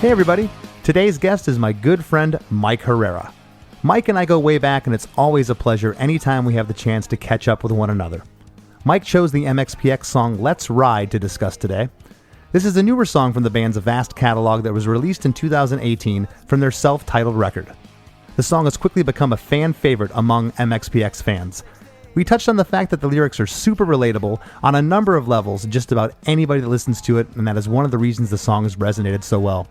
Hey everybody, today's guest is my good friend Mike Herrera. Mike and I go way back, and it's always a pleasure anytime we have the chance to catch up with one another. Mike chose the MXPX song Let's Ride to discuss today. This is a newer song from the band's vast catalog that was released in 2018 from their self-titled record. The song has quickly become a fan favorite among MXPX fans. We touched on the fact that the lyrics are super relatable on a number of levels to just about anybody that listens to it, and that is one of the reasons the song has resonated so well.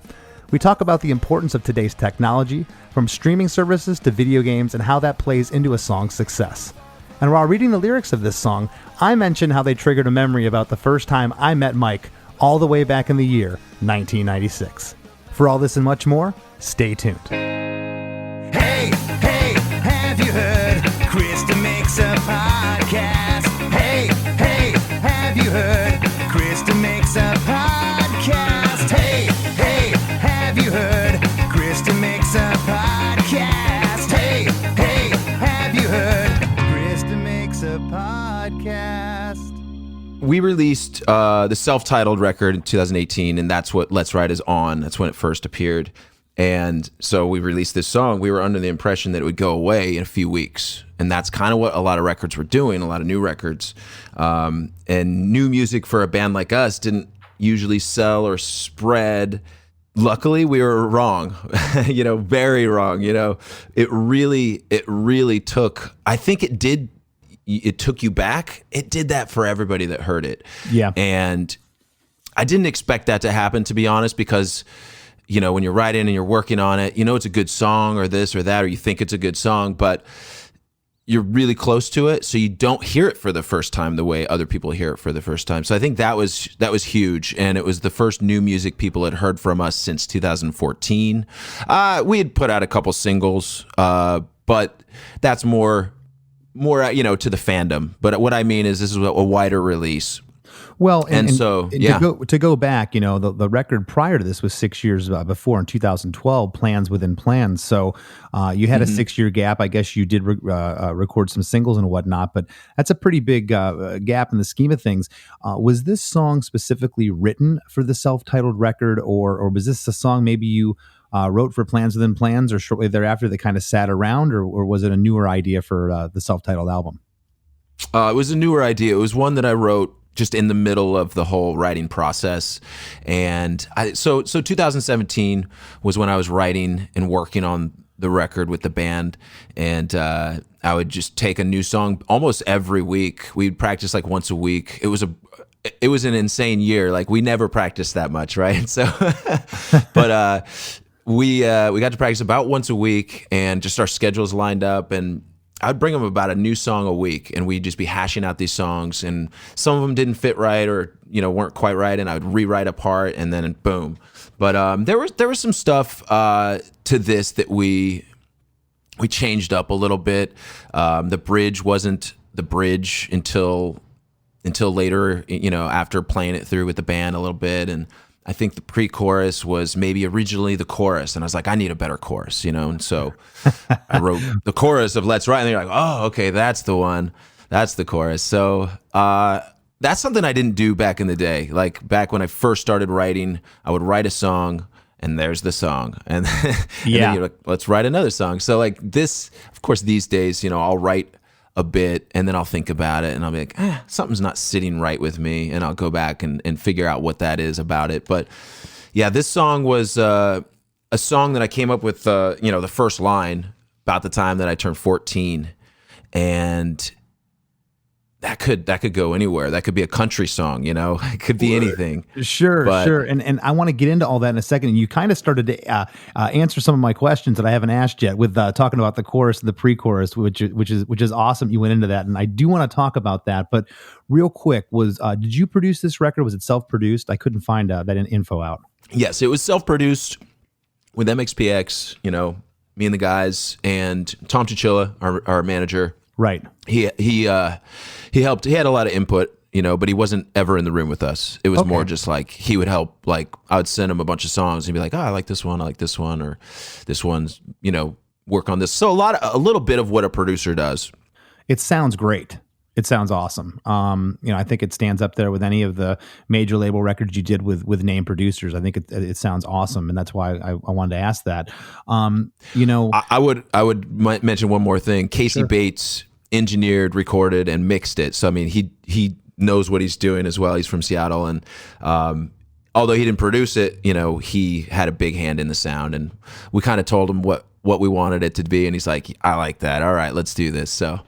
We talk about the importance of today's technology, from streaming services to video games, and how that plays into a song's success. And while reading the lyrics of this song, I mentioned how they triggered a memory about the first time I met Mike, all the way back in the year 1996. For all this and much more, stay tuned. Hey, have you heard? Krista makes a podcast. Hey, have you heard? Krista makes a podcast. Hey, have you heard? Krista makes a podcast. Hey, have you heard? Krista makes a podcast. We released the self-titled record in 2018, and that's what Let's Ride is on. That's when it first appeared. And so we released this song. We were under the impression that it would go away in a few weeks. And that's kind of what a lot of records were doing, a lot of new records. And new music for a band like us didn't usually sell or spread. Luckily, we were wrong, very wrong. It really took, I think it took you back. It did that for everybody that heard it. Yeah. And I didn't expect that to happen, to be honest, because when you're writing and you're working on it, it's a good song or this or that, or you think it's a good song, but you're really close to it, so you don't hear it for the first time the way other people hear it for the first time. So I think that was huge, and it was the first new music people had heard from us since 2014. We had put out a couple singles, but that's more to the fandom. But what I mean is this is a wider release. Well, and yeah. To go back, the record prior to this was 6 years before, in 2012, Plans Within Plans. So you had a 6-year gap. I guess you did record some singles and whatnot, but that's a pretty big gap in the scheme of things. Was this song specifically written for the self-titled record, or was this a song maybe you wrote for Plans Within Plans, or shortly thereafter they kind of sat around, or was it a newer idea for the self-titled album? It was a newer idea. It was one that I wrote just in the middle of the whole writing process. And so 2017 was when I was writing and working on the record with the band. And I would just take a new song almost every week. We'd practice like once a week. It was an insane year. Like, we never practiced that much, right? So, but we got to practice about once a week, and just our schedules lined up, and I'd bring them about a new song a week, and we'd just be hashing out these songs, and some of them didn't fit right, or weren't quite right, and I would rewrite a part, and then boom. But there was some stuff to this that we changed up a little bit. The bridge wasn't the bridge until later, after playing it through with the band a little bit, and I think the pre-chorus was maybe originally the chorus, and I was like, I need a better chorus, and so I wrote the chorus of Let's Ride, and they're like, oh, okay, that's the one. That's the chorus. So that's something I didn't do back in the day. Like, back when I first started writing, I would write a song, and there's the song. And, and then you're like, let's write another song. So like this, of course, these days, I'll write a bit, and then I'll think about it, and I'll be like, something's not sitting right with me, and I'll go back and figure out what that is about it. But yeah, this song was a song that I came up with, the first line about the time that I turned 14, and that could go anywhere. That could be a country song, it could be anything. Sure. And I want to get into all that in a second. And you kind of started to answer some of my questions that I haven't asked yet with talking about the chorus and the pre-chorus, which is awesome. You went into that, and I do want to talk about that. But real quick, did you produce this record? Was it self-produced? I couldn't find that info out. Yes, it was self-produced with MXPX. Me and the guys, and Tom Chichilla, our manager. Right. He helped. He had a lot of input, but he wasn't ever in the room with us. It was more just like he would help. Like, I would send him a bunch of songs, and he'd be like, "Oh, I like this one. Or this one's, work on this." So a little bit of what a producer does. It sounds great. It sounds awesome. I think it stands up there with any of the major label records you did with name producers. I think it sounds awesome, and that's why I wanted to ask that. Mention one more thing. Casey Sure. Bates engineered, recorded, and mixed it. So I mean, he knows what he's doing as well. He's from Seattle, and although he didn't produce it, he had a big hand in the sound, and we kind of told him what we wanted it to be, and he's like, I like that. All right, let's do this. So.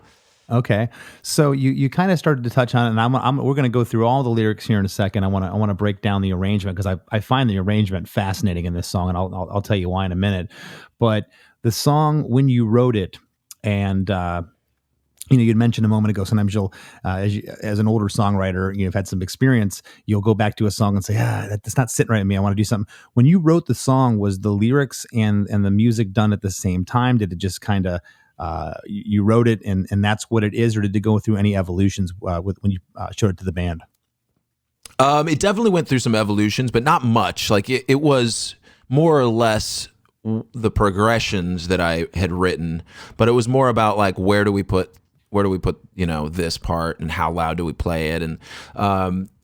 Okay, so you kind of started to touch on it, and we're going to go through all the lyrics here in a second. I want to break down the arrangement because I find the arrangement fascinating in this song, and I'll tell you why in a minute. But the song, when you wrote it, and you'd mentioned a moment ago, sometimes you'll, as an older songwriter, you've had some experience, you'll go back to a song and say, that's not sitting right with me. I want to do something. When you wrote the song, was the lyrics and the music done at the same time? Did it just kind of you wrote it and that's what it is, or did it go through any evolutions when you showed it to the band? It definitely went through some evolutions, but not much. Like it was more or less the progressions that I had written, but it was more about like where do we put this part and how loud do we play it, and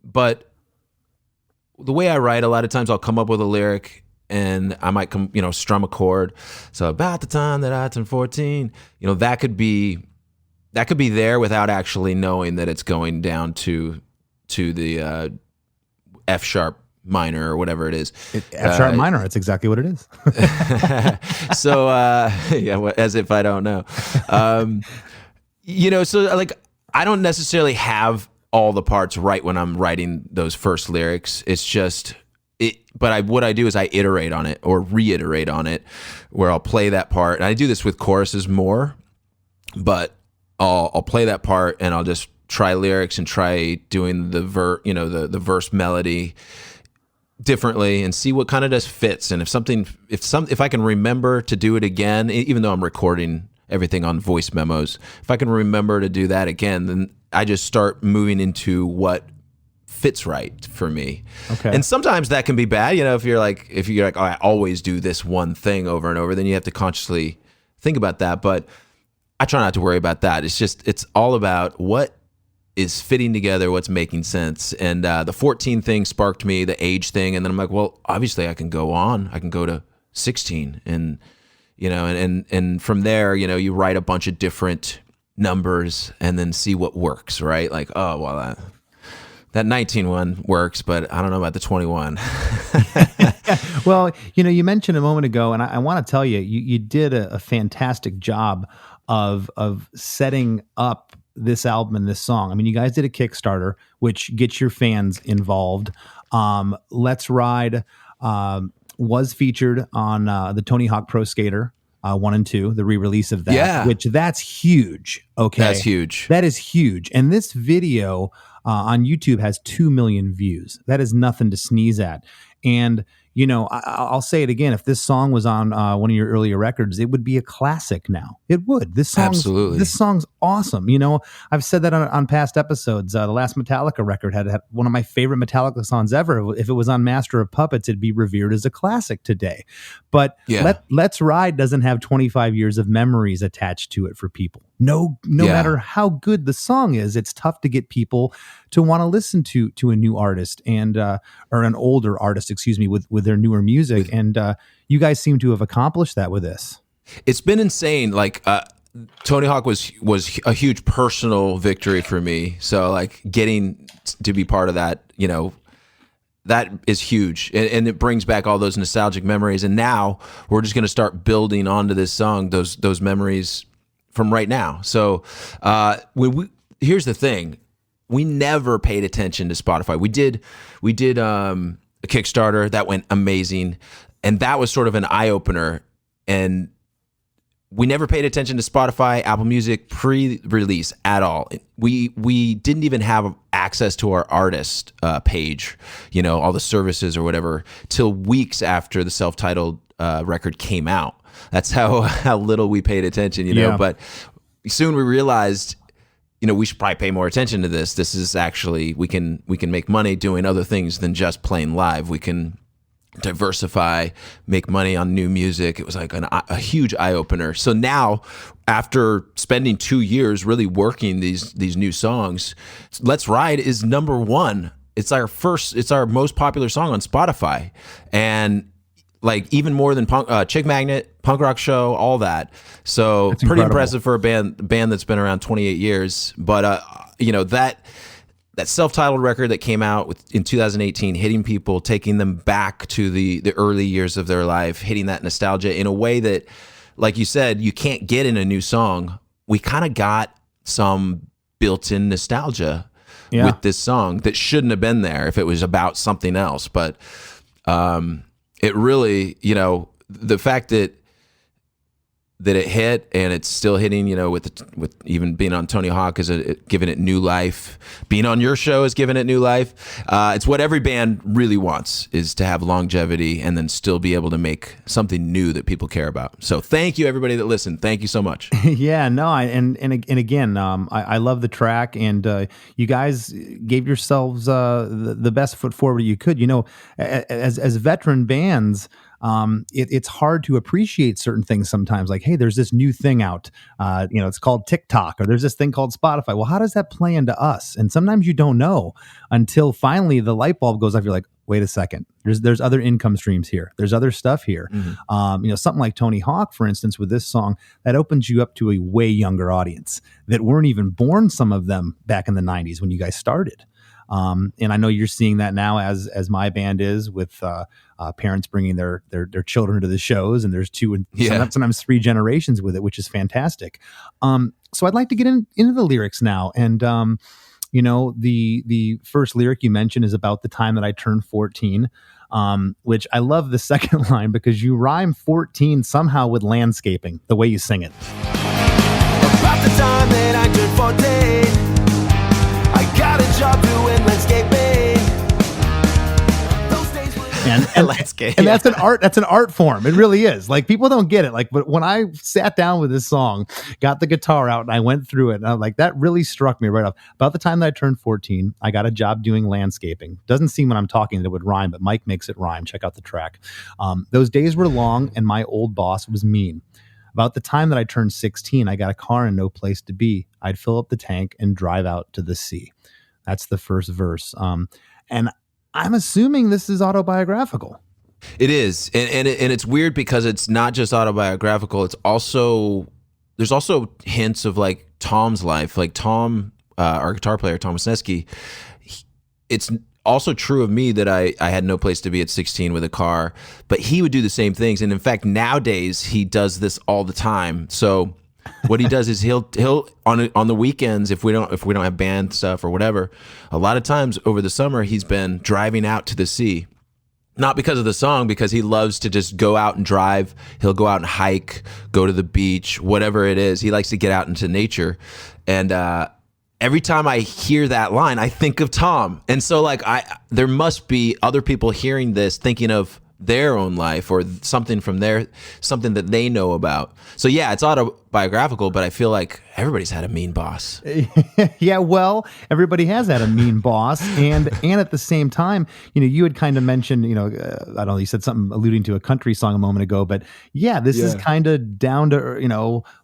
but the way I write, a lot of times I'll come up with a lyric. And I might strum a chord. So about the time that I turned 14, that could be there without actually knowing that it's going down to the F sharp minor or whatever it is. F sharp minor. That's exactly what it is. So as if I don't know. So like I don't necessarily have all the parts right when I'm writing those first lyrics. It's just. But what I do is I iterate on it or reiterate on it, where I'll play that part. And I do this with choruses more, but I'll play that part and I'll just try lyrics and try doing the verse melody differently and see what kind of just fits. And if I can remember to do it again, even though I'm recording everything on voice memos, if I can remember to do that again, then I just start moving into what fits right for me. Okay. And sometimes that can be bad. If you're like, oh, I always do this one thing over and over, then you have to consciously think about that. But I try not to worry about that. It's all about what is fitting together, what's making sense. And the 14 thing sparked me, the age thing. And then I'm like, well, obviously I can go on. I can go to 16 and, and from there, you write a bunch of different numbers and then see what works, right? Like, oh, well, that 19 one works, but I don't know about the 21. Well, you mentioned a moment ago, and I want to tell you, you did a fantastic job of setting up this album and this song. I mean, you guys did a Kickstarter, which gets your fans involved. Let's Ride was featured on the Tony Hawk Pro Skater 1 and 2, the re-release of that, which that's huge. Okay. That's huge. That is huge. And this video on YouTube has 2 million views. That is nothing to sneeze at. And, I'll say it again. If this song was on one of your earlier records, it would be a classic now. It would. Absolutely. This song's awesome. I've said that on past episodes. The last Metallica record had one of my favorite Metallica songs ever. If it was on Master of Puppets, it'd be revered as a classic today. But Let's Ride doesn't have 25 years of memories attached to it for people. No matter how good the song is, it's tough to get people to want to listen to a new artist and or an older artist, with their newer music. And you guys seem to have accomplished that with this. It's been insane. Like Tony Hawk was a huge personal victory for me. So like getting to be part of that, that is huge. And it brings back all those nostalgic memories. And now we're just going to start building onto this song, those memories from right now. So here's the thing. We never paid attention to Spotify. We did a Kickstarter that went amazing, and that was sort of an eye opener. And we never paid attention to Spotify, Apple Music pre-release at all. We didn't even have access to our artist page, all the services or whatever, till weeks after the self-titled record came out. That's how little we paid attention, But soon we realized, we should probably pay more attention to this. This is actually, we can make money doing other things than just playing live. We can diversify, make money on new music. It was like a huge eye opener. So now after spending 2 years really working these new songs, Let's Ride is number one. It's our most popular song on Spotify. And like even more than Chick Magnet, Punk Rock Show, all that. So That's pretty incredible. impressive for a band that's been around 28 years. But that self-titled record that came out in 2018, hitting people, taking them back to the early years of their life, hitting that nostalgia in a way that, like you said, you can't get in a new song. We kind of got some built-in nostalgia with this song that shouldn't have been there if it was about something else. But it really, the fact that it hit and it's still hitting, with even being on Tony Hawk is giving it new life. Being on your show is giving it new life. It's what every band really wants, is to have longevity and then still be able to make something new that people care about. So thank you, everybody that listened. Thank you so much. Yeah, no, and again, I love the track, and you guys gave yourselves the best foot forward you could. As veteran bands, it's hard to appreciate certain things sometimes. Like, hey, there's this new thing out, it's called TikTok, or there's this thing called Spotify. Well, how does that play into us? And sometimes you don't know until finally the light bulb goes off. You're like, wait a second, there's other income streams here. There's other stuff here. Mm-hmm. Something like Tony Hawk, for instance, with this song, that opens you up to a way younger audience that weren't even born, some of them, back in the 90s when you guys started. And I know you're seeing that now as my band is, with parents bringing their children to the shows, and there's two and sometimes three generations with it, which is fantastic. So I'd like to get into the lyrics now. And, the first lyric you mentioned is about the time that I turned 14, which I love the second line because you rhyme 14 somehow with landscaping, the way you sing it. About the time that I turned 14, I got a job doing landscaping. Those days were And Landscape. And that's an art form. It really is. Like, people don't get it. Like, but when I sat down with this song, got the guitar out, and I went through it, and I was like, that really struck me right off. About the time that I turned 14, I got a job doing landscaping. Doesn't seem when I'm talking that it would rhyme, but Mike makes it rhyme. Check out the track. Those days were long, and my old boss was mean. About the time that I turned 16, I got a car and no place to be. I'd fill up the tank and drive out to the sea. That's the first verse. And I'm assuming this is autobiographical. It is, and it's weird because it's not just autobiographical. It's also, there's also hints of like Tom's life, like Tom, our guitar player, Tom Wisniewski. It's also true of me that I had no place to be at 16 with a car, but he would do the same things. And in fact, nowadays he does this all the time. So what he does is he'll on the weekends, if we don't have band stuff or whatever, a lot of times over the summer he's been driving out to the sea. Not because of the song, because he loves to just go out and drive. He'll go out and hike, go to the beach, whatever it is. He likes to get out into nature. And every time I hear that line, I think of Tom. And so like there must be other people hearing this thinking of their own life or something something that they know about. So yeah, it's autobiographical, but I feel like everybody's had a mean boss. Yeah, well, everybody has had a mean boss, and at the same time, you had kind of mentioned, I don't know, you said something alluding to a country song a moment ago, but yeah, this is kind of down to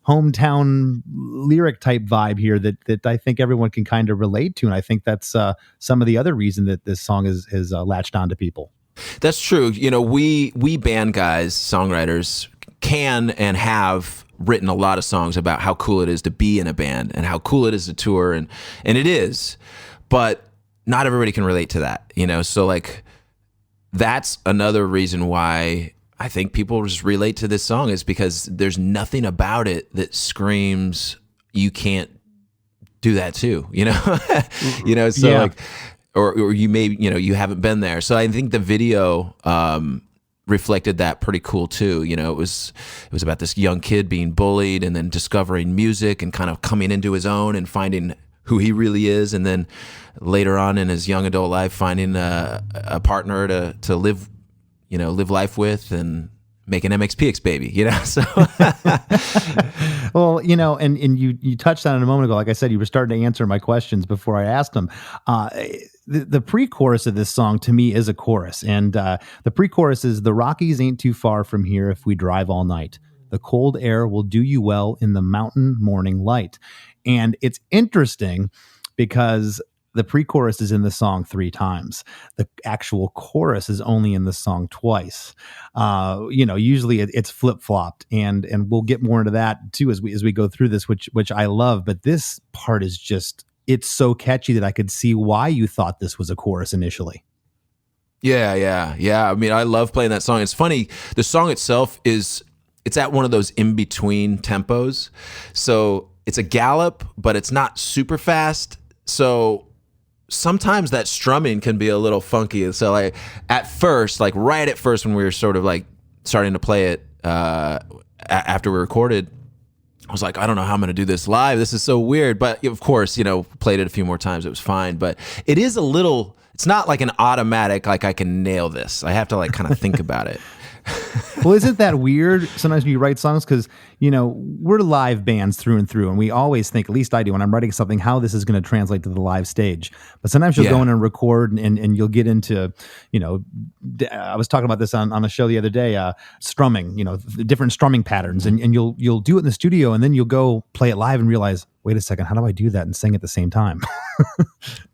hometown lyric type vibe here that I think everyone can kind of relate to, and I think that's some of the other reason that this song is latched on to people. That's true. We band guys, songwriters, can and have written a lot of songs about how cool it is to be in a band and how cool it is to tour, and it is, but not everybody can relate to that, so like that's another reason why I think people just relate to this song, is because there's nothing about it that screams you can't do that too, so like, or you may, you haven't been there. So I think the video reflected that pretty cool too. It was about this young kid being bullied and then discovering music and kind of coming into his own and finding who he really is, and then later on in his young adult life finding a partner to live life with and make an MXPX baby, so. Well, and you touched on it a moment ago. Like I said, you were starting to answer my questions before I asked them. The pre-chorus of this song to me is a chorus, and the pre-chorus is, "The Rockies ain't too far from here if we drive all night. The cold air will do you well in the mountain morning light. And it's interesting because the pre-chorus is in the song 3 times. The actual chorus is only in the song twice. Usually it's flip-flopped, and we'll get more into that too as we go through this, which I love. But this part is just, it's so catchy that I could see why you thought this was a chorus initially. Yeah. I mean, I love playing that song. It's funny. The song itself it's at one of those in-between tempos. So it's a gallop, but it's not super fast. So sometimes that strumming can be a little funky. So like right at first when we were sort of like starting to play it after we recorded, I was like, I don't know how I'm going to do this live. This is so weird. But of course, played it a few more times. It was fine. But it is it's not like an automatic, like I can nail this. I have to like kind of think about it. Well, isn't that weird sometimes when you write songs? Because, we're live bands through and through, and we always think, at least I do, when I'm writing something, how this is going to translate to the live stage. But sometimes you'll go in and record, and you'll get into, I was talking about this on a show the other day, strumming, different strumming patterns, and you'll do it in the studio, and then you'll go play it live and realize, wait a second, how do I do that and sing at the same time?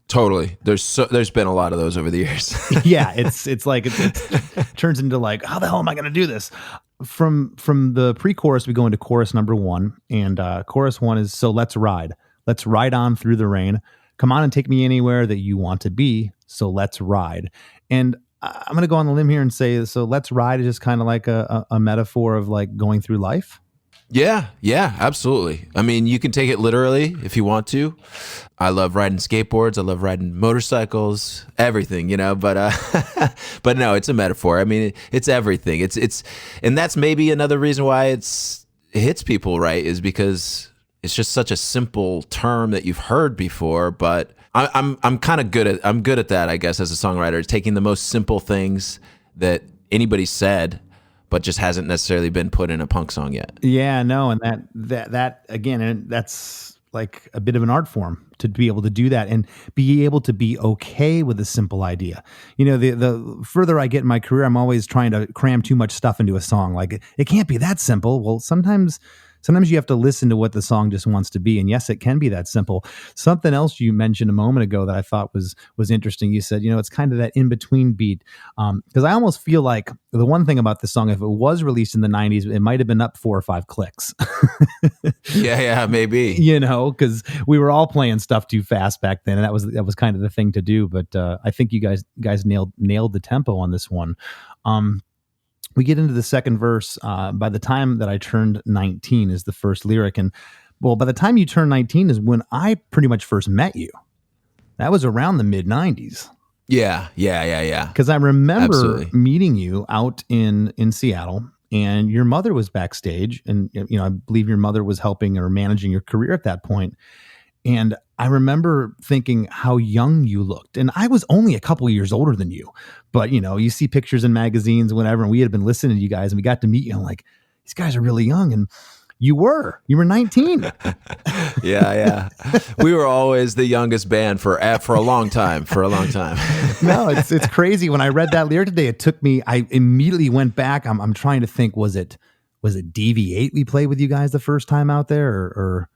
Totally. There's been a lot of those over the years. Yeah, it's like it turns into like, how the hell am I going to do this? From the pre-chorus, we go into chorus number 1, and chorus 1 is, so let's ride. Let's ride on through the rain. Come on and take me anywhere that you want to be. So let's ride. And I'm going to go on the limb here and say, so let's ride is just kind of like a metaphor of like going through life. Yeah, absolutely. I mean, you can take it literally if you want to. I love riding skateboards. I love riding motorcycles, everything, but but no, it's a metaphor. I mean, it's everything. It's and that's maybe another reason why it hits people, right? Is because it's just such a simple term that you've heard before, but I'm kind of good at that, I guess, as a songwriter, taking the most simple things that anybody said but just hasn't necessarily been put in a punk song yet. Yeah, no, and that again, and that's like a bit of an art form to be able to do that and be able to be okay with a simple idea. The further I get in my career, I'm always trying to cram too much stuff into a song. Like, it can't be that simple. Well, sometimes you have to listen to what the song just wants to be. And yes, it can be that simple. Something else you mentioned a moment ago that I thought was interesting. You said, it's kind of that in-between beat. Because I almost feel like the one thing about this song, if it was released in the 90s, it might have been up 4 or 5 clicks. Yeah, maybe. Because we were all playing stuff too fast back then. And that was kind of the thing to do. But I think you guys nailed the tempo on this one. We get into the second verse. By the time that I turned 19 is the first lyric. And well, by the time you turn 19 is when I pretty much first met you. That was around the mid 90s. Yeah. Because I remember Absolutely. meeting you out in Seattle, and your mother was backstage, and I believe your mother was helping or managing your career at that point. And I remember thinking how young you looked. And I was only a couple of years older than you. But, you see pictures in magazines, whatever, and we had been listening to you guys, and we got to meet you. And I'm like, these guys are really young. And you were 19. Yeah. We were always the youngest band for a long time. No, it's crazy. When I read that lyric today, I immediately went back. I'm trying to think, was it DV8 we played with you guys the first time out there, or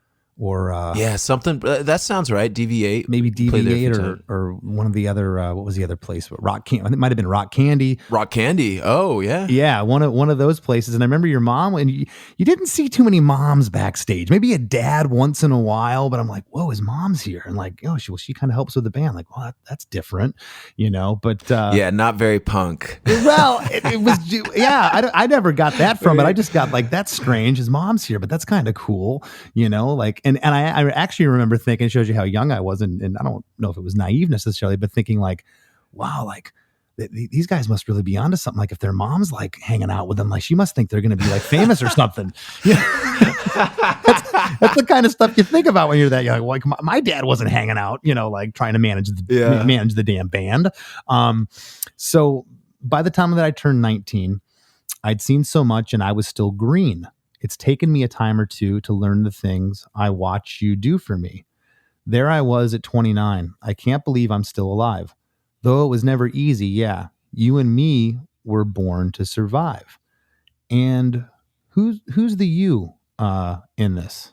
yeah, something that sounds right. DV8, maybe DV8 or one of the other. What was the other place? Rock Candy. I think it might have been Rock Candy. Rock Candy. Oh yeah. One of those places. And I remember your mom, and you didn't see too many moms backstage. Maybe a dad once in a while, but I'm like, whoa, his mom's here, and like, oh, she kind of helps with the band. Like, well, that's different, But yeah, not very punk. Well, it was. Yeah, I never got that from it. I just got like, that's strange. His mom's here, but that's kind of cool, like. And I actually remember thinking, it shows you how young I was, and I don't know if it was naive necessarily, but thinking like, wow, like these guys must really be onto something. Like if their mom's like hanging out with them, like she must think they're going to be like famous or something. That's the kind of stuff you think about when you're that young. Like my dad wasn't hanging out, like trying to manage the damn band. So by the time that I turned 19, I'd seen so much, and I was still green. It's taken me a time or two to learn the things I watch you do for me. There I was at 29. I can't believe I'm still alive. Though it was never easy, yeah. You and me were born to survive. And Who's the you in this?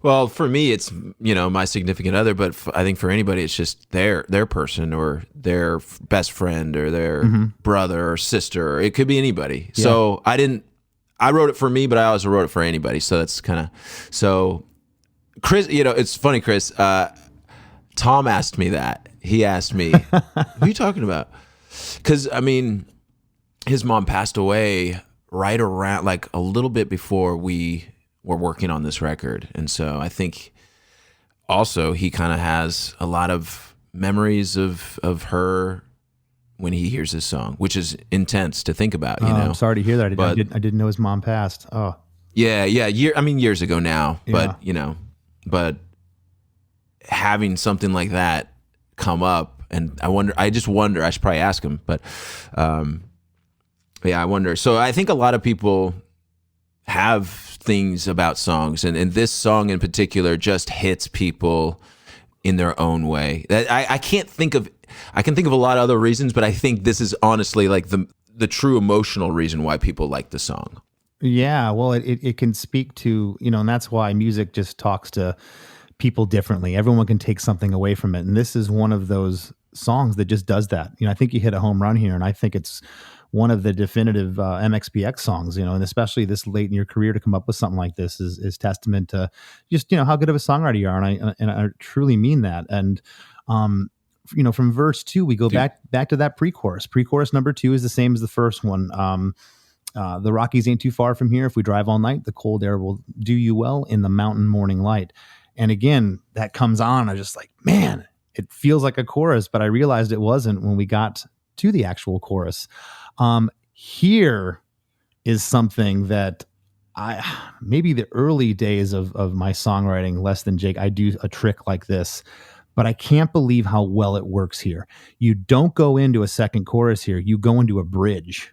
Well, for me, it's my significant other, but I think for anybody, it's just their person or their best friend or their brother or sister. Or it could be anybody. Yeah. So I wrote it for me, but I also wrote it for anybody. So that's kind of so. Chris, it's funny, Chris. Tom asked me that. He asked me, "Who are you talking about?" Because his mom passed away right around like a little bit before we were working on this record. And so I think also he kind of has a lot of memories of her when he hears this song, which is intense to think about, I'm sorry to hear that. I didn't know his mom passed. Oh. Yeah. Years ago now, but but having something like that come up, and I just wonder, I should probably ask him, but I wonder. So I think a lot of people have things about songs, and this song in particular just hits people in their own way. I can't think of, I can think of a lot of other reasons, but I think this is honestly like the true emotional reason why people like the song. Yeah, well, it can speak to, and that's why music just talks to people differently. Everyone can take something away from it. And this is one of those songs that just does that. I think you hit a home run here, and I think it's one of the definitive MXPX songs, and especially this late in your career to come up with something like this is testament to just, how good of a songwriter you are. And I truly mean that. And, from verse 2, we go back to that pre-chorus. Pre-chorus number 2 is the same as the first one. The Rockies ain't too far from here. If we drive all night, the cold air will do you well in the mountain morning light. And again, that comes on. I'm just like, man, it feels like a chorus, but I realized it wasn't when we got to the actual chorus. Here is something that maybe the early days of my songwriting, less than Jake, I do a trick like this, but I can't believe how well it works here. You don't go into a second chorus here. You go into a bridge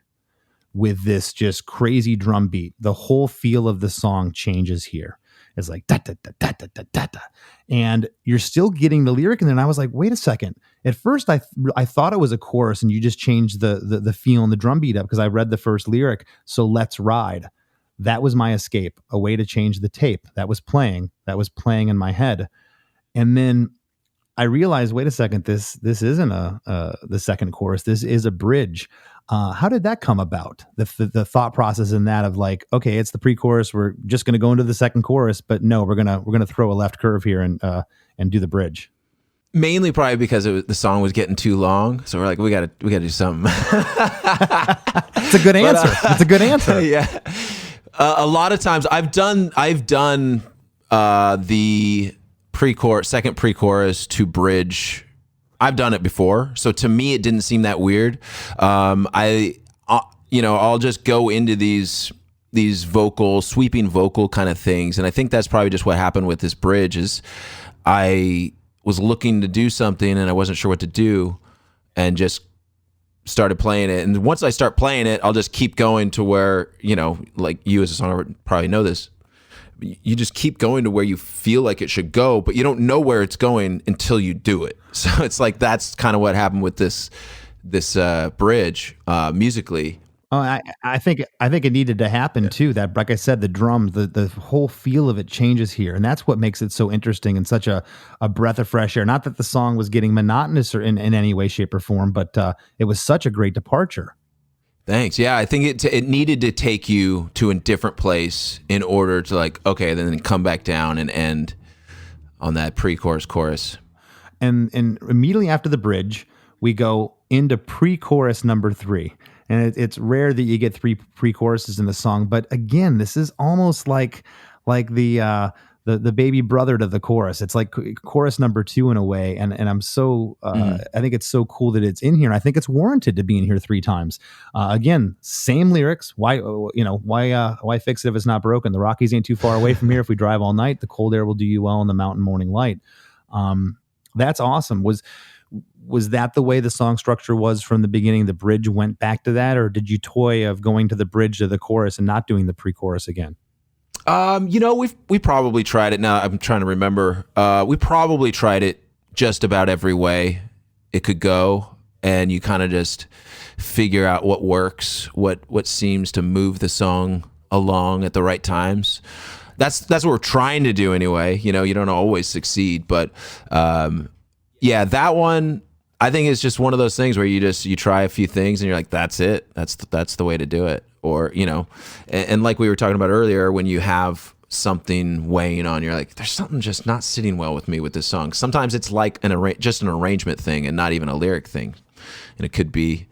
with this just crazy drum beat. The whole feel of the song changes here. It's like da da da da da da da da, and you're still getting the lyric in there. And I was like, wait a second. At first, I thought it was a chorus, and you just changed the feel and the drum beat up because I read the first lyric. So let's ride. That was my escape, a way to change the tape. That was playing in my head, and then I realized, wait a second, this isn't the second chorus. This is a bridge. How did that come about? The thought process in that of like, okay, it's the pre-chorus. We're just going to go into the second chorus, but no, we're gonna throw a left curve here and do the bridge. Mainly probably because the song was getting too long, so we're like, we gotta do something. It's a good answer. It's a good answer. Yeah. A lot of times I've done the pre-chorus, second pre-chorus to bridge. I've done it before, so to me it didn't seem that weird. I'll just go into these sweeping vocal kind of things, and I think that's probably just what happened with this bridge. Is I was looking to do something and I wasn't sure what to do, and just started playing it. And once I start playing it, I'll just keep going to where, like you as a songwriter probably know this. You just keep going to where you feel like it should go, but you don't know where it's going until you do it. So it's like that's kind of what happened with this bridge musically. Oh, I think it needed to happen too. That, like I said, the drums, the whole feel of it changes here, and that's what makes it so interesting and such a breath of fresh air. Not that the song was getting monotonous or in any way, shape, or form, but it was such a great departure. Thanks. Yeah, I think it needed to take you to a different place in order to like, okay, then come back down and end on that pre-chorus chorus. And immediately after the bridge, we go into pre-chorus number 3. And it's rare that you get 3 pre-choruses in the song, but again, this is almost like the baby brother to the chorus. It's like chorus number 2 in a way. And I'm so, I think it's so cool that it's in here. And I think it's warranted to be in here 3 times. Again, same lyrics. Why fix it if it's not broken? The Rockies ain't too far away from here. If we drive all night, the cold air will do you well in the mountain morning light. That's awesome. Was that the way the song structure was from the beginning? The bridge went back to that, or did you toy of going to the bridge to the chorus and not doing the pre-chorus again? We probably tried it. Now I'm trying to remember. We probably tried it just about every way it could go, and you kind of just figure out what works, what seems to move the song along at the right times. That's what we're trying to do anyway. You know, you don't always succeed, but yeah, that one I think is just one of those things where you try a few things and you're like, that's it. That's the way to do it. Or, you know, and like we were talking about earlier, when you have something weighing on, you're like, there's something just not sitting well with me with this song. Sometimes it's like just an arrangement thing and not even a lyric thing. And it could be,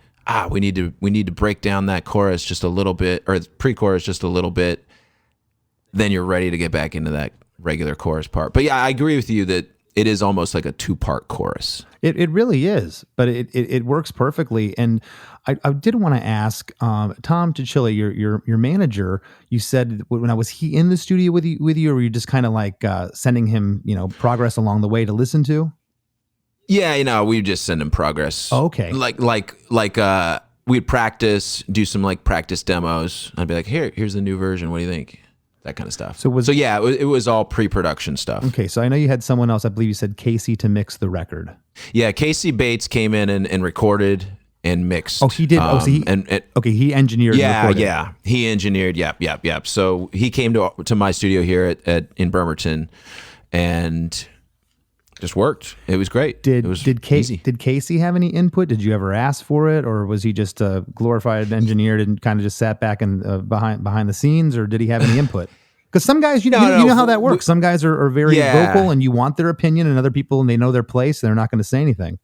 we need to break down that chorus just a little bit, or pre-chorus just a little bit. Then you're ready to get back into that regular chorus part. But yeah, I agree with you that it is almost like a 2-part chorus. It really is, but it works perfectly. And I did want to ask Tom Chichilla, your manager. You said was he in the studio with you, or were you just kind of like sending him progress along the way to listen to? Yeah, we just send him progress. Oh, okay, like we'd practice, do some like practice demos. I'd be like, here's the new version. What do you think? That kind of stuff. So yeah, it was all pre-production stuff. Okay, so I know you had someone else. I believe you said Casey to mix the record. Yeah, Casey Bates came in and recorded and mixed. Oh, he did. He engineered. Yeah, he engineered. Yep. So he came to my studio here in Bremerton, and just worked. It was great. Did Casey have any input? Did you ever ask for it, or was he just a glorified engineer and kind of just sat back and behind the scenes, or did he have any input? Because some guys, you know how that works. Some guys are very vocal, and you want their opinion, and other people, and they know their place, and they're not going to say anything.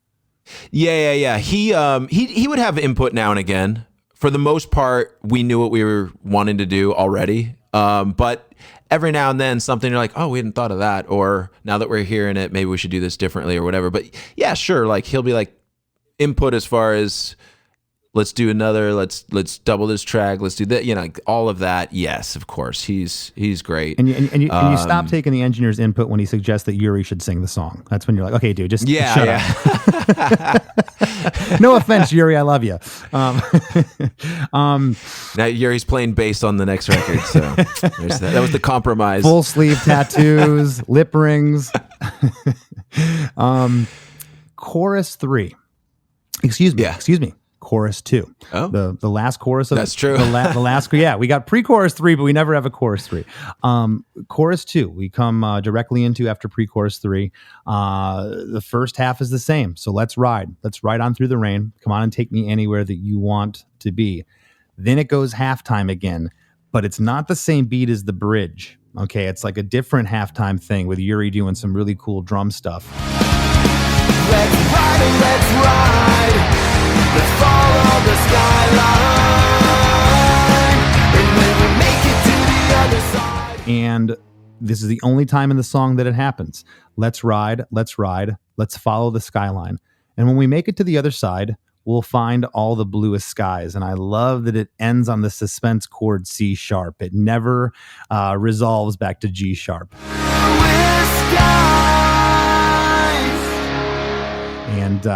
Yeah. He would have input now and again. For the most part, we knew what we were wanting to do already. But every now and then something you're like, oh, we hadn't thought of that, or now that we're hearing it, maybe we should do this differently or whatever. But yeah, sure. Like he'll be like input as far as let's do another, let's double this track, let's do that, like all of that. Yes, of course, he's great. And you stop taking the engineer's input when he suggests that Yuri should sing the song. That's when you're like, okay, dude, just shut up. No offense, Yuri, I love you. Now Yuri's playing bass on the next record, so there's that. That was the compromise. Full sleeve tattoos, lip rings. Chorus 3. Excuse me. Chorus 2. Oh, the last chorus of that's true. The last, yeah, we got pre-chorus 3, but we never have a chorus 3. Chorus 2 we come directly into after pre-chorus 3. The first half is the same. So let's ride on through the rain. Come on and take me anywhere that you want to be. Then it goes halftime again, but it's not the same beat as the bridge. Okay, it's like a different halftime thing with Yuri doing some really cool drum stuff. Let's ride and let's ride. Let's follow the skyline. And when we make it to the other side. And this is the only time in the song that it happens. Let's ride. Let's follow the skyline. And when we make it to the other side, we'll find all the bluest skies. And I love that it ends on the suspense chord C sharp. It never resolves back to G sharp. And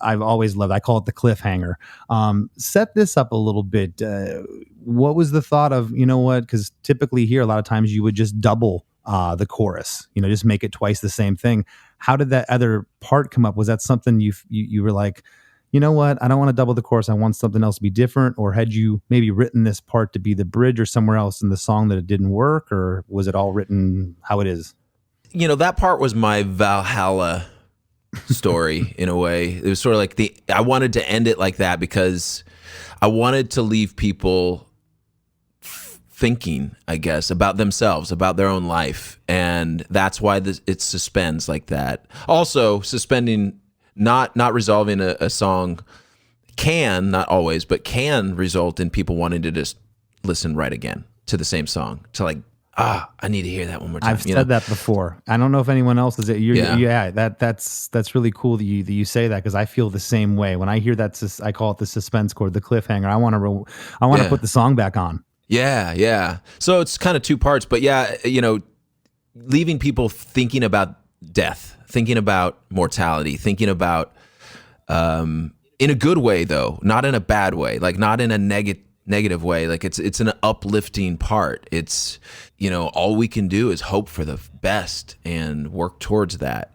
I've always loved. I call it the cliffhanger. Set this up a little bit. What was the thought of, because typically here a lot of times you would just double the chorus, just make it twice the same thing. How did that other part come up? Was that something you were like, you know what, I don't want to double the chorus, I want something else to be different? Or had you maybe written this part to be the bridge or somewhere else in the song that it didn't work? Or was it all written how it is? That part was my Valhalla story in a way. It was sort of like I wanted to end it like that because I wanted to leave people thinking, I guess, about themselves, about their own life. And that's why it suspends like that. Also, suspending, not resolving a song can, not always, but can result in people wanting to just listen right again to the same song, to like, I need to hear that one more time. I've said that before. I don't know if anyone else is it. That's really cool that you say that, because I feel the same way. When I hear that, I call it the suspense chord, the cliffhanger. I want to put the song back on. Yeah. So it's kind of two parts, but yeah, leaving people thinking about death, thinking about mortality, thinking about in a good way though, not in a bad way, like not in a negative way. Like it's an uplifting part. It's, all we can do is hope for the best and work towards that.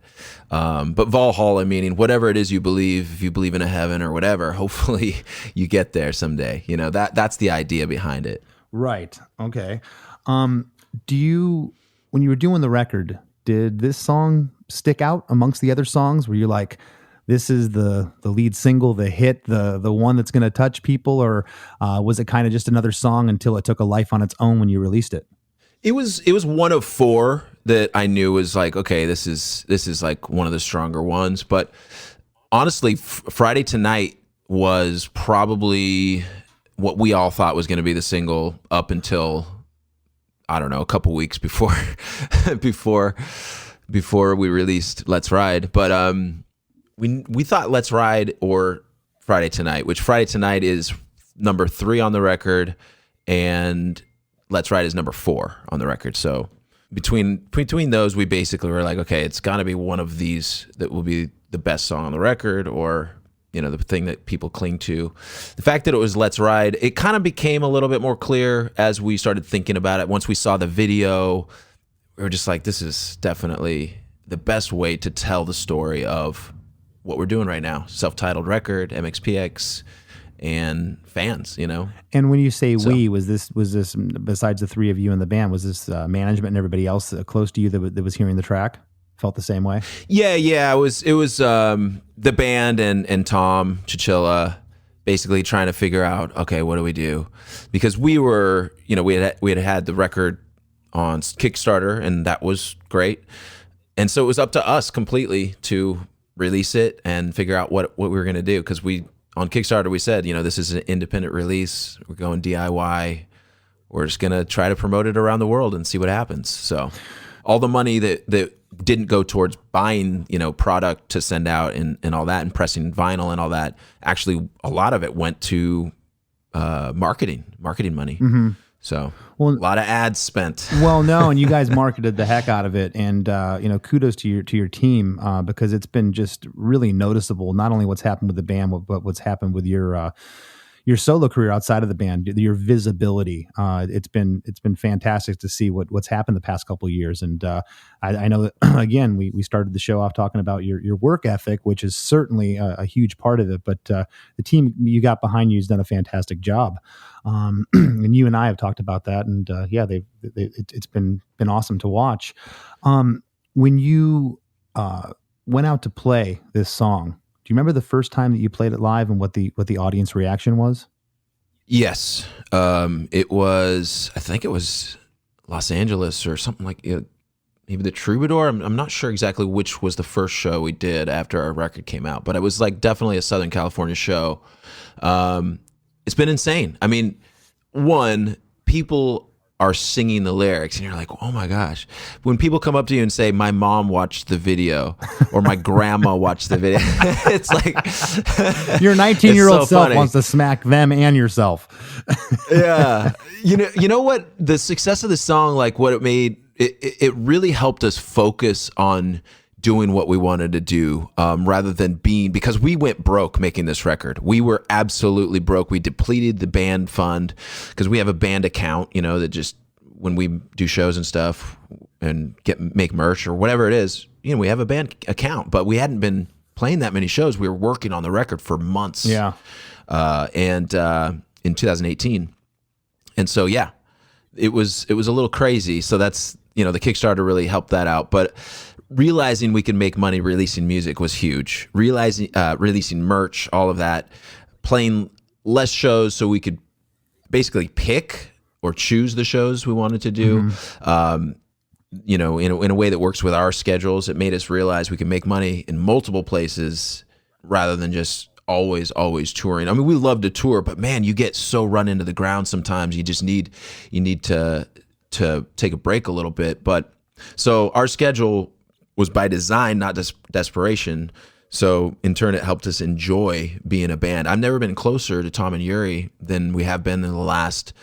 But Valhalla, meaning whatever it is you believe, if you believe in a heaven or whatever, hopefully you get there someday. That's the idea behind it. Right. Okay. Do you, when you were doing the record, did this song stick out amongst the other songs? Were you like, this is the lead single, the hit, the one that's going to touch people, or was it kind of just another song until it took a life on its own when you released it? It was one of four that I knew was like, okay, this is like one of the stronger ones. But honestly, Friday Tonight was probably what we all thought was going to be the single up until, I don't know, a couple weeks before before we released Let's Ride. But we thought Let's Ride or Friday Tonight, which Friday Tonight is number 3 on the record, and Let's Ride is number 4 on the record. So between those, we basically were like, okay, it's got to be one of these that will be the best song on the record, or the thing that people cling to. The fact that it was Let's Ride, it kind of became a little bit more clear as we started thinking about it. Once we saw the video, we were just like, this is definitely the best way to tell the story of what we're doing right now. Self-titled record, MXPX, and fans, And when you say we, was this besides the 3 of you in the band, was this management and everybody else close to you that was hearing the track felt the same way? Yeah. It was the band and Tom Chichilla basically trying to figure out, okay, what do we do? Because we were, we had the record on Kickstarter, and that was great. And so it was up to us completely to release it and figure out what we were going to do. Because on Kickstarter, we said, this is an independent release. We're going DIY. We're just going to try to promote it around the world and see what happens. So all the money that didn't go towards buying, product to send out and all that, and pressing vinyl and all that, actually a lot of it went to marketing money. Mm-hmm. So a lot of ads spent. Well, no, and you guys marketed the heck out of it, and kudos to your team, because it's been just really noticeable. Not only what's happened with the band, but what's happened with your solo career outside of the band, your visibility. It's been fantastic to see what's happened the past couple of years. And I know that, again, we started the show off talking about your work ethic, which is certainly a huge part of it. But the team you got behind you has done a fantastic job. And you and I have talked about that. And it's been awesome to watch. When you went out to play this song, do you remember the first time that you played it live and what the audience reaction was? Yes. It was, I think it was Los Angeles or something like, maybe the Troubadour. I'm not sure exactly which was the first show we did after our record came out, but it was like definitely a Southern California show. It's been insane. I mean, people are singing the lyrics and you're like, oh my gosh. When people come up to you and say, my mom watched the video or my grandma watched the video, it's like your 19-year-old so self funny. wants to smack them and yourself. Yeah. You know what? The success of the song, like what it made, it really helped us focus on doing what we wanted to do, rather than because we went broke making this record. We were absolutely broke. We depleted the band fund because we have a band account, that just when we do shows and stuff and make merch or whatever it is, we have a band account, but we hadn't been playing that many shows. We were working on the record for months. Yeah. And in 2018. And so, yeah, it was a little crazy. So that's, the Kickstarter really helped that out. But realizing we could make money releasing music was huge. Realizing releasing merch, all of that, playing less shows so we could basically pick or choose the shows we wanted to do. Mm-hmm. In a way that works with our schedules. It made us realize we can make money in multiple places rather than just always touring. I mean, we love to tour, but man, you get so run into the ground sometimes. You just need to take a break a little bit. But so our schedule was by design, not desperation. So in turn, it helped us enjoy being a band. I've never been closer to Tom and Yuri than we have been in the last,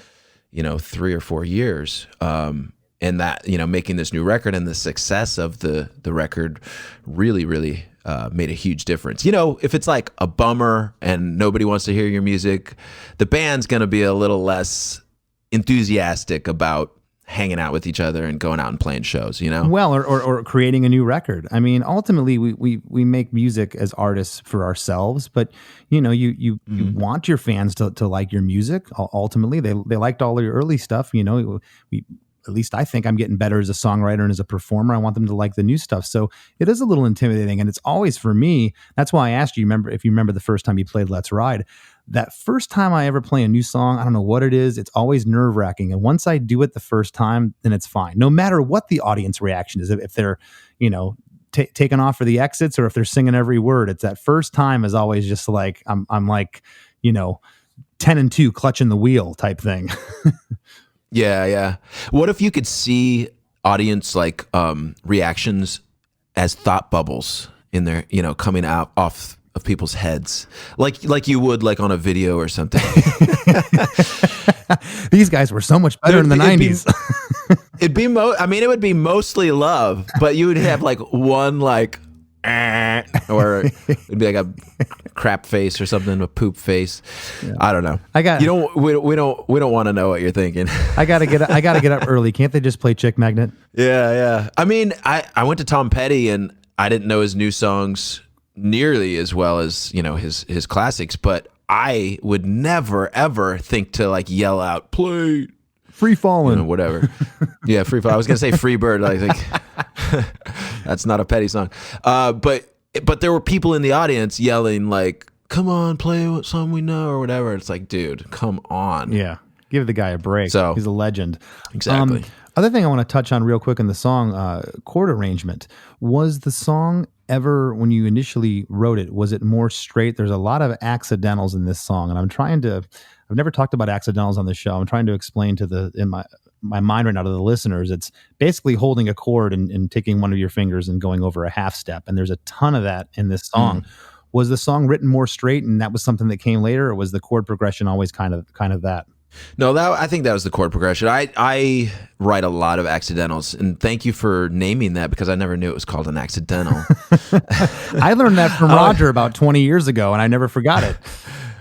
3 or 4 years. And that, making this new record and the success of the record really, really made a huge difference. If it's like a bummer and nobody wants to hear your music, the band's going to be a little less enthusiastic about hanging out with each other and going out and playing shows, you know? Well, or creating a new record. I mean, ultimately, we make music as artists for ourselves, but you know, you want your fans to like your music. Ultimately, they liked all your early stuff. You know, at least I think I'm getting better as a songwriter and as a performer. I want them to like the new stuff. So it is a little intimidating, and it's always for me. That's why I asked you. If you remember the first time you played Let's Ride. That first time I ever play a new song, I don't know what it is. It's always nerve-wracking. And once I do it the first time, then it's fine. No matter what the audience reaction is, if they're, you know, taking off for the exits or if they're singing every word, it's that first time is always just like, I'm like, you know, 10 and 2 clutching the wheel type thing. Yeah. What if you could see audience like reactions as thought bubbles in there, you know, coming out off of people's heads, like you would like on a video or something. These guys were so much better in the 90s. It would be mostly love, but you would have like one like, or it'd be like a crap face or something, a poop face. Yeah. I don't know. We don't want to know what you're thinking. I gotta get up early. Can't they just play Chick Magnet? Yeah. I mean, I went to Tom Petty and I didn't know his new songs nearly as well as, you know, his classics, but I would never ever think to like yell out, play Free Fallin', you know, whatever. Yeah, Free Fall. I was gonna say Free Bird. I think that's not a Petty song. But there were people in the audience yelling like, come on, play what song we know or whatever. It's like, dude, come on. Yeah, give the guy a break. So he's a legend. Exactly. Other thing I want to touch on real quick in the song, Chord Arrangement. Was the song ever, when you initially wrote it, was it more straight? There's a lot of accidentals in this song, and I've never talked about accidentals on the show. I'm trying to explain in my mind right now to the listeners. It's basically holding a chord and taking one of your fingers and going over a half step, and there's a ton of that in this song. Was the song written more straight, and that was something that came later, or was the chord progression always kind of that? No, I think that was the chord progression. I write a lot of accidentals, and thank you for naming that because I never knew it was called an accidental. I learned that from Roger about 20 years ago, and I never forgot it.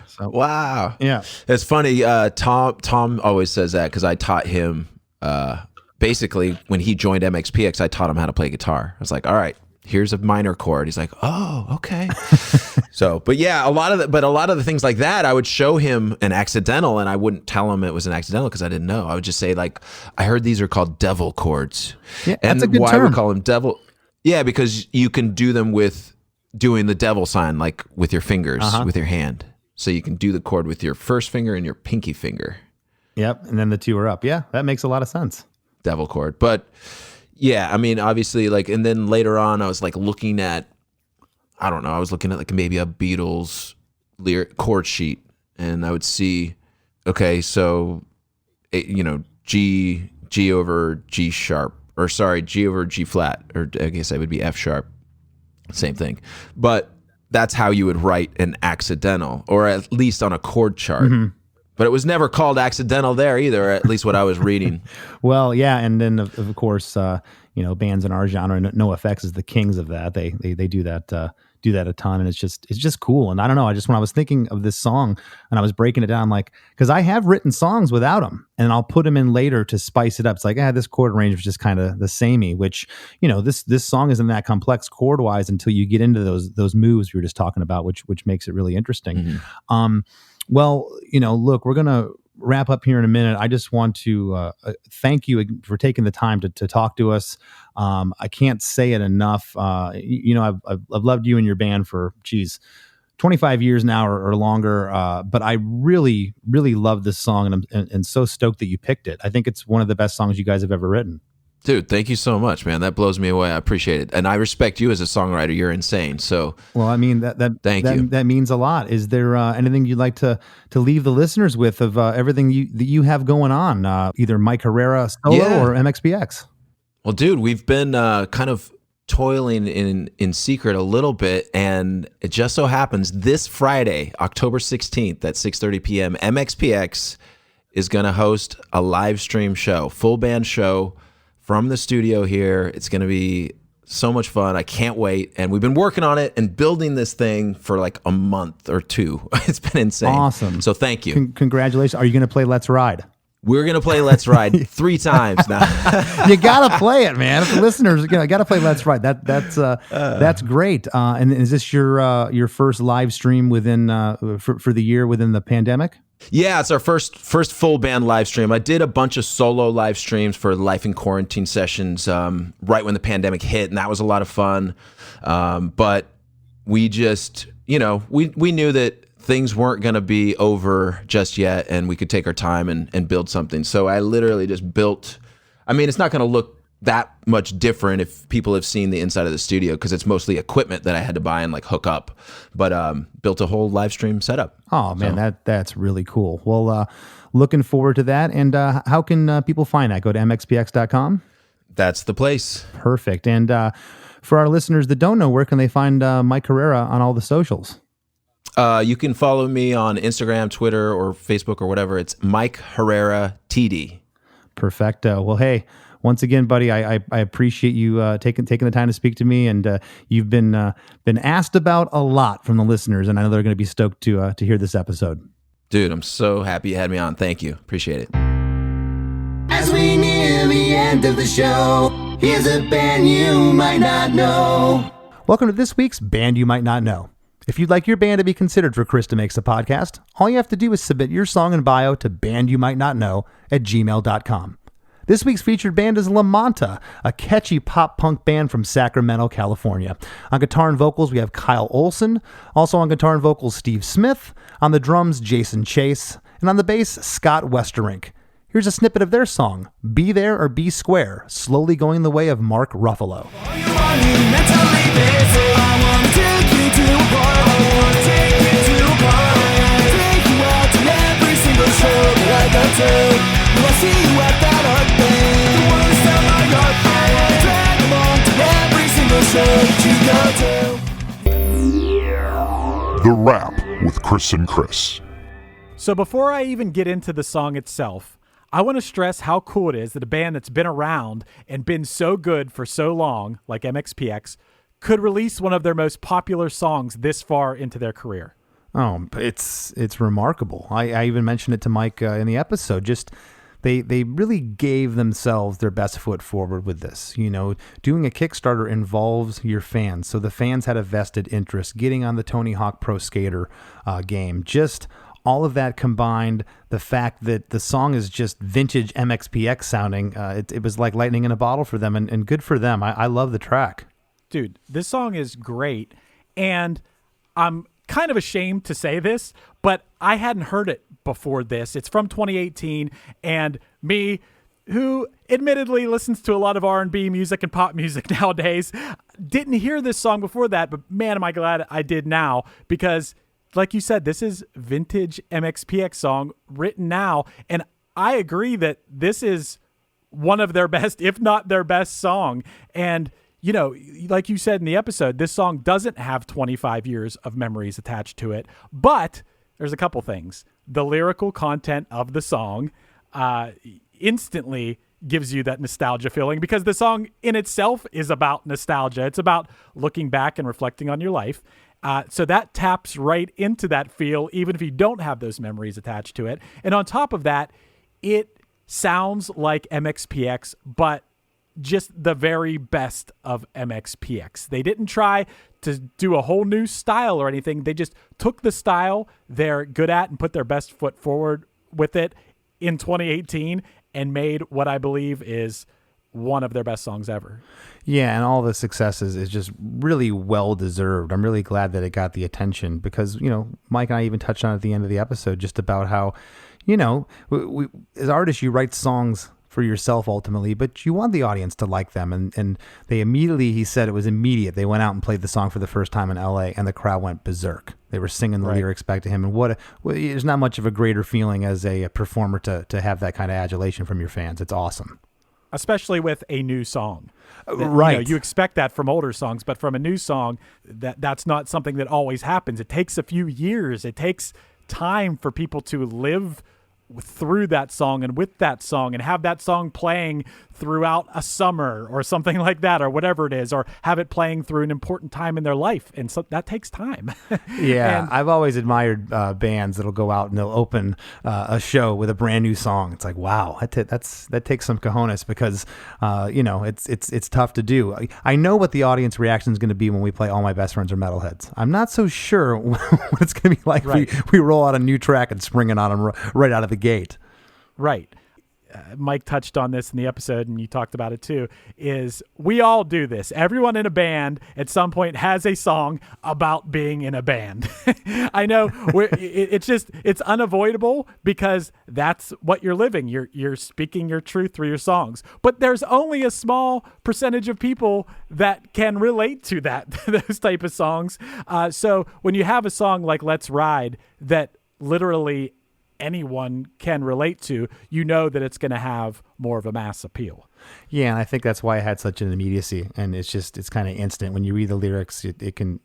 So, wow. Yeah. It's funny. Tom always says that because I taught him, basically when he joined MXPX, I taught him how to play guitar. I was like, all right, here's a minor chord. He's like, oh, okay. So, but yeah, a lot of the things like that, I would show him an accidental and I wouldn't tell him it was an accidental because I didn't know. I would just say like, I heard these are called devil chords. Yeah, and that's a good why term. we call them devil. Yeah, because you can do them with doing the devil sign, like with your fingers, with your hand. So you can do the chord with your first finger and your pinky finger. Yep. And then the two are up. Yeah, that makes a lot of sense. Devil chord. But yeah, I mean, obviously, like, and then later on, I was like looking at, I don't know, I was looking at like maybe a Beatles lyric chord sheet, and I would see, okay, so, you know, G over G sharp, or sorry, G over G flat, or I guess that would be F sharp, same thing. But that's how you would write an accidental, or at least on a chord chart. Mm-hmm. But it was never called accidental there either, or at least what I was reading. Well, yeah, and then of course, you know, bands in our genre, NoFX is the kings of that. They do that a ton, and it's just cool. And I don't know, when I was thinking of this song and I was breaking it down, like, because I have written songs without them, and I'll put them in later to spice it up. It's like, this chord range was just kind of the samey, which, you know, this song isn't that complex chord wise until you get into those moves we were just talking about, which makes it really interesting. Mm-hmm. Well, you know, look, we're going to wrap up here in a minute. I just want to thank you for taking the time to talk to us. I can't say it enough. You know, I've loved you and your band for, 25 years now or longer. But I really, really love this song, and I'm so stoked that you picked it. I think it's one of the best songs you guys have ever written. Dude, thank you so much, man. That blows me away. I appreciate it. And I respect you as a songwriter. You're insane. So, well, I mean, thank you. That means a lot. Is there anything you'd like to leave the listeners with of everything that you have going on, either Mike Herrera solo or MXPX? Well, dude, we've been kind of toiling in secret a little bit, and it just so happens this Friday, October 16th at 6:30 p.m., MXPX is going to host a live stream show, full band show from the studio here. It's going to be so much fun. I can't wait. And we've been working on it and building this thing for like a month or two. It's been insane. Awesome. So thank you. Congratulations. Are you going to play Let's Ride? We're gonna play Let's Ride 3 times now. You gotta play it, man. If the listeners, gotta play Let's Ride. That's great. And is this your first live stream within for the year within the pandemic? Yeah, it's our first full band live stream. I did a bunch of solo live streams for Life in Quarantine sessions right when the pandemic hit, and that was a lot of fun. But we just, we knew that things weren't going to be over just yet, and we could take our time and build something. So I literally just built. I mean, it's not going to look that much different if people have seen the inside of the studio, because it's mostly equipment that I had to buy and like hook up, but built a whole live stream setup. Oh man, that's really cool. Well, looking forward to that. And how can people find that? Go to MXPX.com. That's the place. Perfect. And for our listeners that don't know, where can they find Mike Herrera on all the socials? You can follow me on Instagram, Twitter, or Facebook or whatever. It's Mike Herrera TD. Perfecto. Well, hey, once again, buddy, I appreciate you taking the time to speak to me, and you've been asked about a lot from the listeners, and I know they're going to be stoked to hear this episode. Dude, I'm so happy you had me on. Thank you. Appreciate it. As we near the end of the show, here's a band you might not know. Welcome to this week's Band You Might Not Know. If you'd like your band to be considered for Chris DeMakes a Podcast, all you have to do is submit your song and bio to bandyoumighttnotknow@gmail.com. This week's featured band is Lamonta, a catchy pop-punk band from Sacramento, California. On guitar and vocals, we have Kyle Olson. Also on guitar and vocals, Steve Smith. On the drums, Jason Chase. And on the bass, Scott Westerink. Here's a snippet of their song, Be There or Be Square, slowly going the way of Mark Ruffalo. The Rap with Chris and Chris. So before I even get into the song itself, I want to stress how cool it is that a band that's been around and been so good for so long, like MXPX, could release one of their most popular songs this far into their career. Oh, it's remarkable. I even mentioned it to Mike in the episode. Just they really gave themselves their best foot forward with this. Doing a Kickstarter involves your fans, so the fans had a vested interest getting on the Tony Hawk Pro Skater game. Just all of that combined, the fact that the song is just vintage MXPX sounding, it was like lightning in a bottle for them, and good for them. I love the track. Dude, this song is great, and I'm kind of ashamed to say this, but I hadn't heard it before this. It's from 2018, and me, who admittedly listens to a lot of R&B music and pop music nowadays, didn't hear this song before that, but man, am I glad I did now, because like you said, this is vintage MXPX song written now, and I agree that this is one of their best, if not their best song. And like you said in the episode, this song doesn't have 25 years of memories attached to it, but there's a couple things. The lyrical content of the song instantly gives you that nostalgia feeling, because the song in itself is about nostalgia. It's about looking back and reflecting on your life. So that taps right into that feel, even if you don't have those memories attached to it. And on top of that, it sounds like MXPX, but just the very best of MXPX. They didn't try to do a whole new style or anything. They just took the style they're good at and put their best foot forward with it in 2018 and made what I believe is one of their best songs ever. Yeah, and all the successes is just really well deserved. I'm really glad that it got the attention, because Mike and I even touched on it at the end of the episode, just about how we, as artists, you write songs for yourself ultimately, but you want the audience to like them, and they immediately, he said it was immediate, they went out and played the song for the first time in LA, and the crowd went berserk. They were singing the lyrics back to him, and there's not much of a greater feeling as a performer to have that kind of adulation from your fans. It's awesome. Especially with a new song. Right. You expect that from older songs, but from a new song, that's not something that always happens. It takes a few years. It takes time for people to live through that song and with that song and have that song playing throughout a summer or something like that, or whatever it is, or have it playing through an important time in their life. And so that takes time. Yeah, I've always admired bands that'll go out and they'll open a show with a brand new song. It's like, wow, that takes some cojones, because it's tough to do. I know what the audience reaction is going to be when we play All My Best Friends Are Metalheads. I'm not so sure what it's going to be like. Right. We roll out a new track and spring it on them right out of the gate. Right. Mike touched on this in the episode, and you talked about it too, is we all do this. Everyone in a band at some point has a song about being in a band. I know it's unavoidable, because that's what you're living. You're speaking your truth through your songs. But there's only a small percentage of people that can relate to those type of songs. So when you have a song like Let's Ride that literally anyone can relate to, you know that it's going to have more of a mass appeal. Yeah, and I think that's why it had such an immediacy, and it's kind of instant. When you read the lyrics, it can,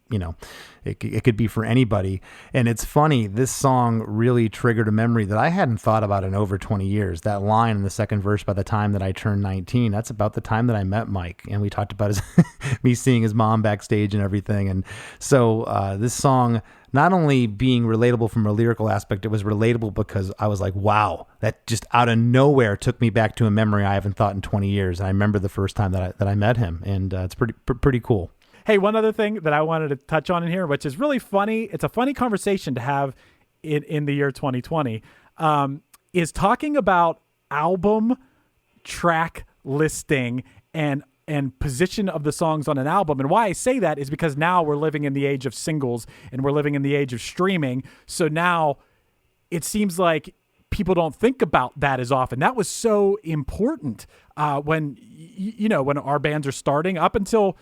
it could be for anybody. And it's funny, this song really triggered a memory that I hadn't thought about in over 20 years. That line in the second verse, by the time that I turned 19, that's about the time that I met Mike, and we talked about me seeing his mom backstage and everything. And so this song, not only being relatable from a lyrical aspect, it was relatable because I was like, wow, that just out of nowhere took me back to a memory I haven't thought in 20 years. And I remember the first time that I met him, and it's pretty cool. Hey, one other thing that I wanted to touch on in here, which is really funny. It's a funny conversation to have in the year 2020, is talking about album track listing and position of the songs on an album. And why I say that is because now we're living in the age of singles, and we're living in the age of streaming. So now it seems like people don't think about that as often. That was so important when our bands are starting, up until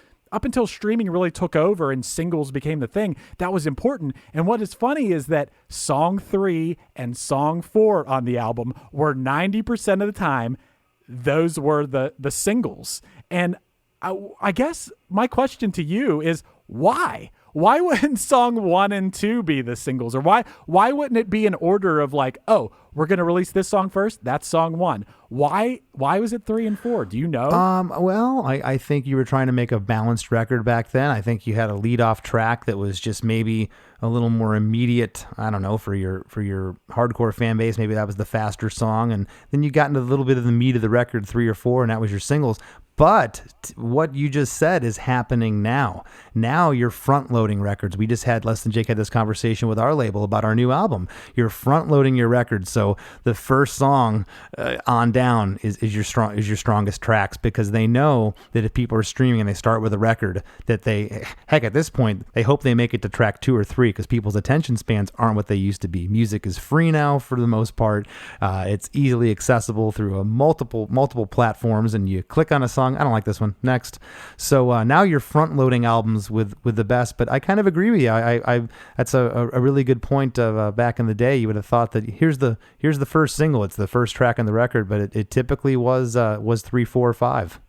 streaming really took over and singles became the thing. That was important. And what is funny is that song 3 and song 4 on the album were 90% of the time, those were the singles. And I guess my question to you is, why? Why wouldn't song 1 and 2 be the singles? Or why wouldn't it be an order of like, oh, we're going to release this song first? That's song 1. Why was it 3 and 4? Do you know? Well, I think you were trying to make a balanced record back then. I think you had a lead-off track that was just maybe a little more immediate. I don't know, for your hardcore fan base, maybe that was the faster song. And then you got into a little bit of the meat of the record, 3 or 4, and that was your singles. But what you just said is happening now. Now you're front-loading records. We just had, Less Than Jake had this conversation with our label about our new album. You're front-loading your records. So the first song on down is your strongest tracks, because they know that if people are streaming and they start with a record, that at this point, they hope they make it to track 2 or 3, because people's attention spans aren't what they used to be. Music is free now for the most part. It's easily accessible through multiple platforms, and you click on a song, I don't like this one, next. So now you're front loading albums with the best. But I kind of agree with you. I that's a really good point of back in the day. You would have thought that here's the first single, it's the first track on the record, but it typically was 3, 4, 5.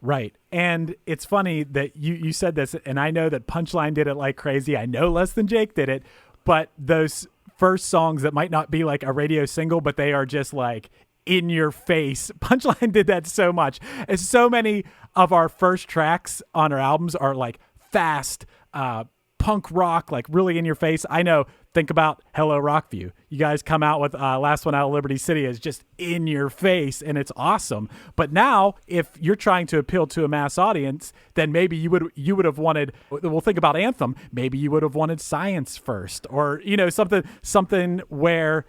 Right. And it's funny that you said this, and I know that Punchline did it like crazy. I know Less Than Jake did it, but those first songs that might not be like a radio single, but they are just like in your face. Punchline did that so much. And so many of our first tracks on our albums are like fast, punk rock, like really in your face. I know, think about Hello Rockview. You guys come out with Last One Out of Liberty City is just in your face, and it's awesome. But now, if you're trying to appeal to a mass audience, then maybe you would have wanted, we'll think about Anthem, maybe you would have wanted Science first, or something where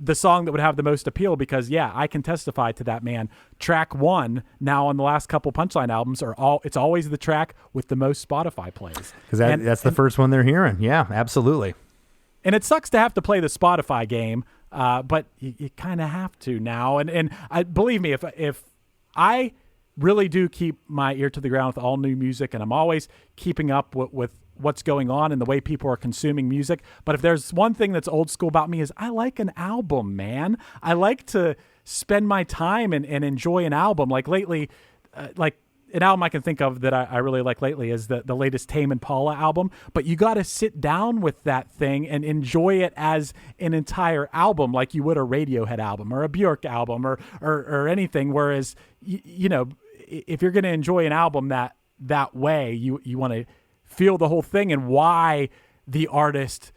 the song that would have the most appeal, because I can testify to that, man. Track 1 now on the last couple Punchline albums it's always the track with the most Spotify plays. Because that's the first one they're hearing. Yeah, absolutely. And it sucks to have to play the Spotify game, but you kind of have to now. And believe me, if I really do keep my ear to the ground with all new music, and I'm always keeping up with what's going on and the way people are consuming music. But if there's one thing that's old school about me, is I like an album, man. I like to spend my time and enjoy an album. Like lately, an album I can think of that I really like lately is the latest Tame Impala album. But you got to sit down with that thing and enjoy it as an entire album, like you would a Radiohead album or a Björk album or anything. Whereas, you know, if you're going to enjoy an album that way, you want to feel the whole thing and why the artist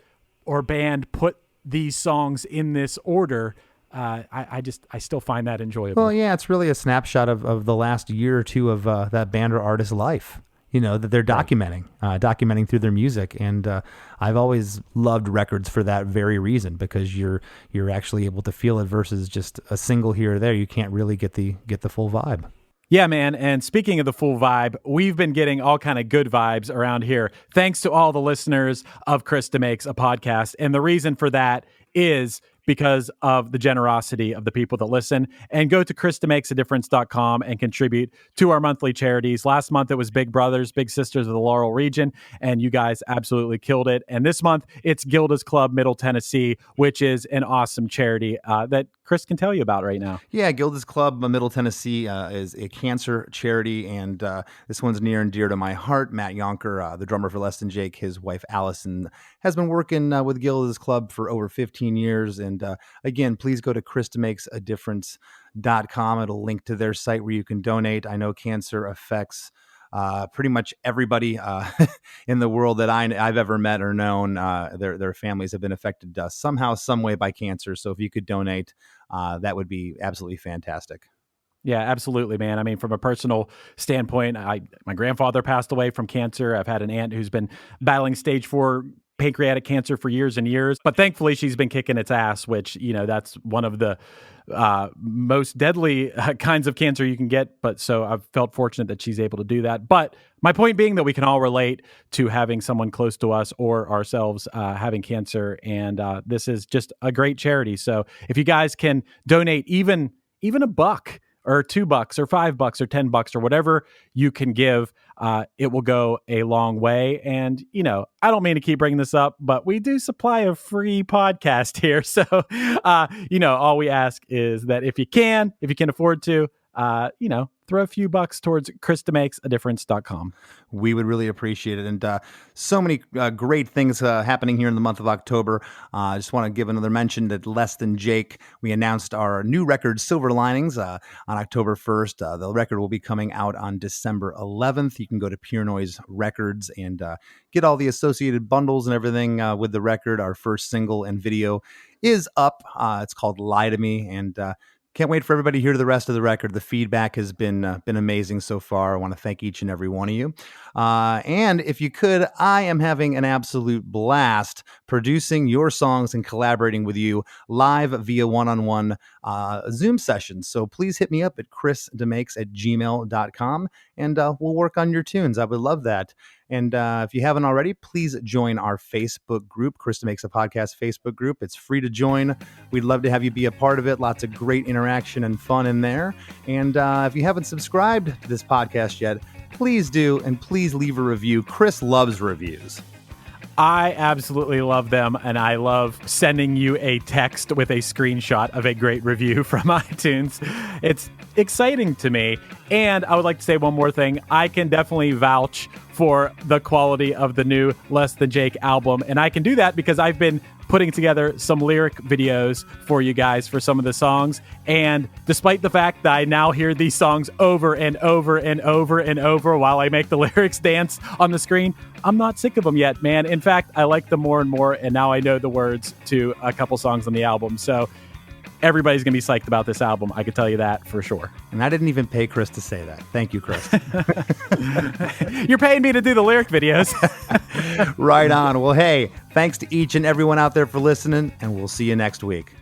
or band put these songs in this order. I still find that enjoyable. Well, yeah, it's really a snapshot of the last year or two of that band or artist's life, you know, that they're documenting through their music. And I've always loved records for that very reason, because you're actually able to feel it versus just a single here or there. You can't really get the full vibe. Yeah, man. And speaking of the full vibe, we've been getting all kind of good vibes around here, thanks to all the listeners of Chris DeMakes, a podcast. And the reason for that is because of the generosity of the people that listen. And go to ChrisDeMakesADifference.com and contribute to our monthly charities. Last month, it was Big Brothers, Big Sisters of the Laurel region, and you guys absolutely killed it. And this month, it's Gilda's Club Middle Tennessee, which is an awesome charity that Chris can tell you about right now. Yeah, Gilda's Club Middle Tennessee is a cancer charity, and this one's near and dear to my heart. Matt Yonker, the drummer for Less Than Jake, his wife Allison, has been working with Gilda's Club for over 15 years. And again, please go to ChrisDeMakesADifference.com. It'll link to their site where you can donate. I know cancer affects pretty much everybody in the world that I've ever met or known. Their families have been affected somehow, some way by cancer. So if you could donate, that would be absolutely fantastic. Yeah, absolutely, man. I mean, from a personal standpoint, my grandfather passed away from cancer. I've had an aunt who's been battling stage 4 pancreatic cancer for years and years, but thankfully she's been kicking its ass, which, you know, that's one of the most deadly kinds of cancer you can get. But so I've felt fortunate that she's able to do that. But my point being that we can all relate to having someone close to us or ourselves having cancer. And this is just a great charity. So if you guys can donate even $1 or $2 or $5 or $10 or whatever you can give, it will go a long way. And, you know, I don't mean to keep bringing this up, but we do supply a free podcast here. So, you know, all we ask is that if you can afford to, you know, throw a few bucks towards ChrisDeMakesADifference.com. We would really appreciate it. And so many great things happening here in the month of October. I just want to give another mention that Less Than Jake, we announced our new record, Silver Linings, on October 1st. The record will be coming out on December 11th. You can go to Pure Noise Records and get all the associated bundles and everything with the record. Our first single and video is up. It's called Lie to Me. And can't wait for everybody to hear the rest of the record. The feedback has been amazing so far. I want to thank each and every one of you. And if you could, I am having an absolute blast producing your songs and collaborating with you live via one-on-one Zoom sessions. So please hit me up at chrisdemakes@gmail.com and we'll work on your tunes. I would love that. And if you haven't already, please join our Facebook group, Chris DeMakes a Podcast Facebook group. It's free to join. We'd love to have you be a part of it. Lots of great interaction and fun in there. And if you haven't subscribed to this podcast yet, please do. And please leave a review. Chris loves reviews. I absolutely love them, and I love sending you a text with a screenshot of a great review from iTunes. It's exciting to me. And I would like to say one more thing. I can definitely vouch for the quality of the new Less Than Jake album, and I can do that because I've been putting together some lyric videos for you guys for some of the songs. And despite the fact that I now hear these songs over and over and over and over while I make the lyrics dance on the screen, I'm not sick of them yet, man. In fact, I like them more and more, and now I know the words to a couple songs on the album. So everybody's going to be psyched about this album. I can tell you that for sure. And I didn't even pay Chris to say that. Thank you, Chris. You're paying me to do the lyric videos. Right on. Well, hey, thanks to each and everyone out there for listening, and we'll see you next week.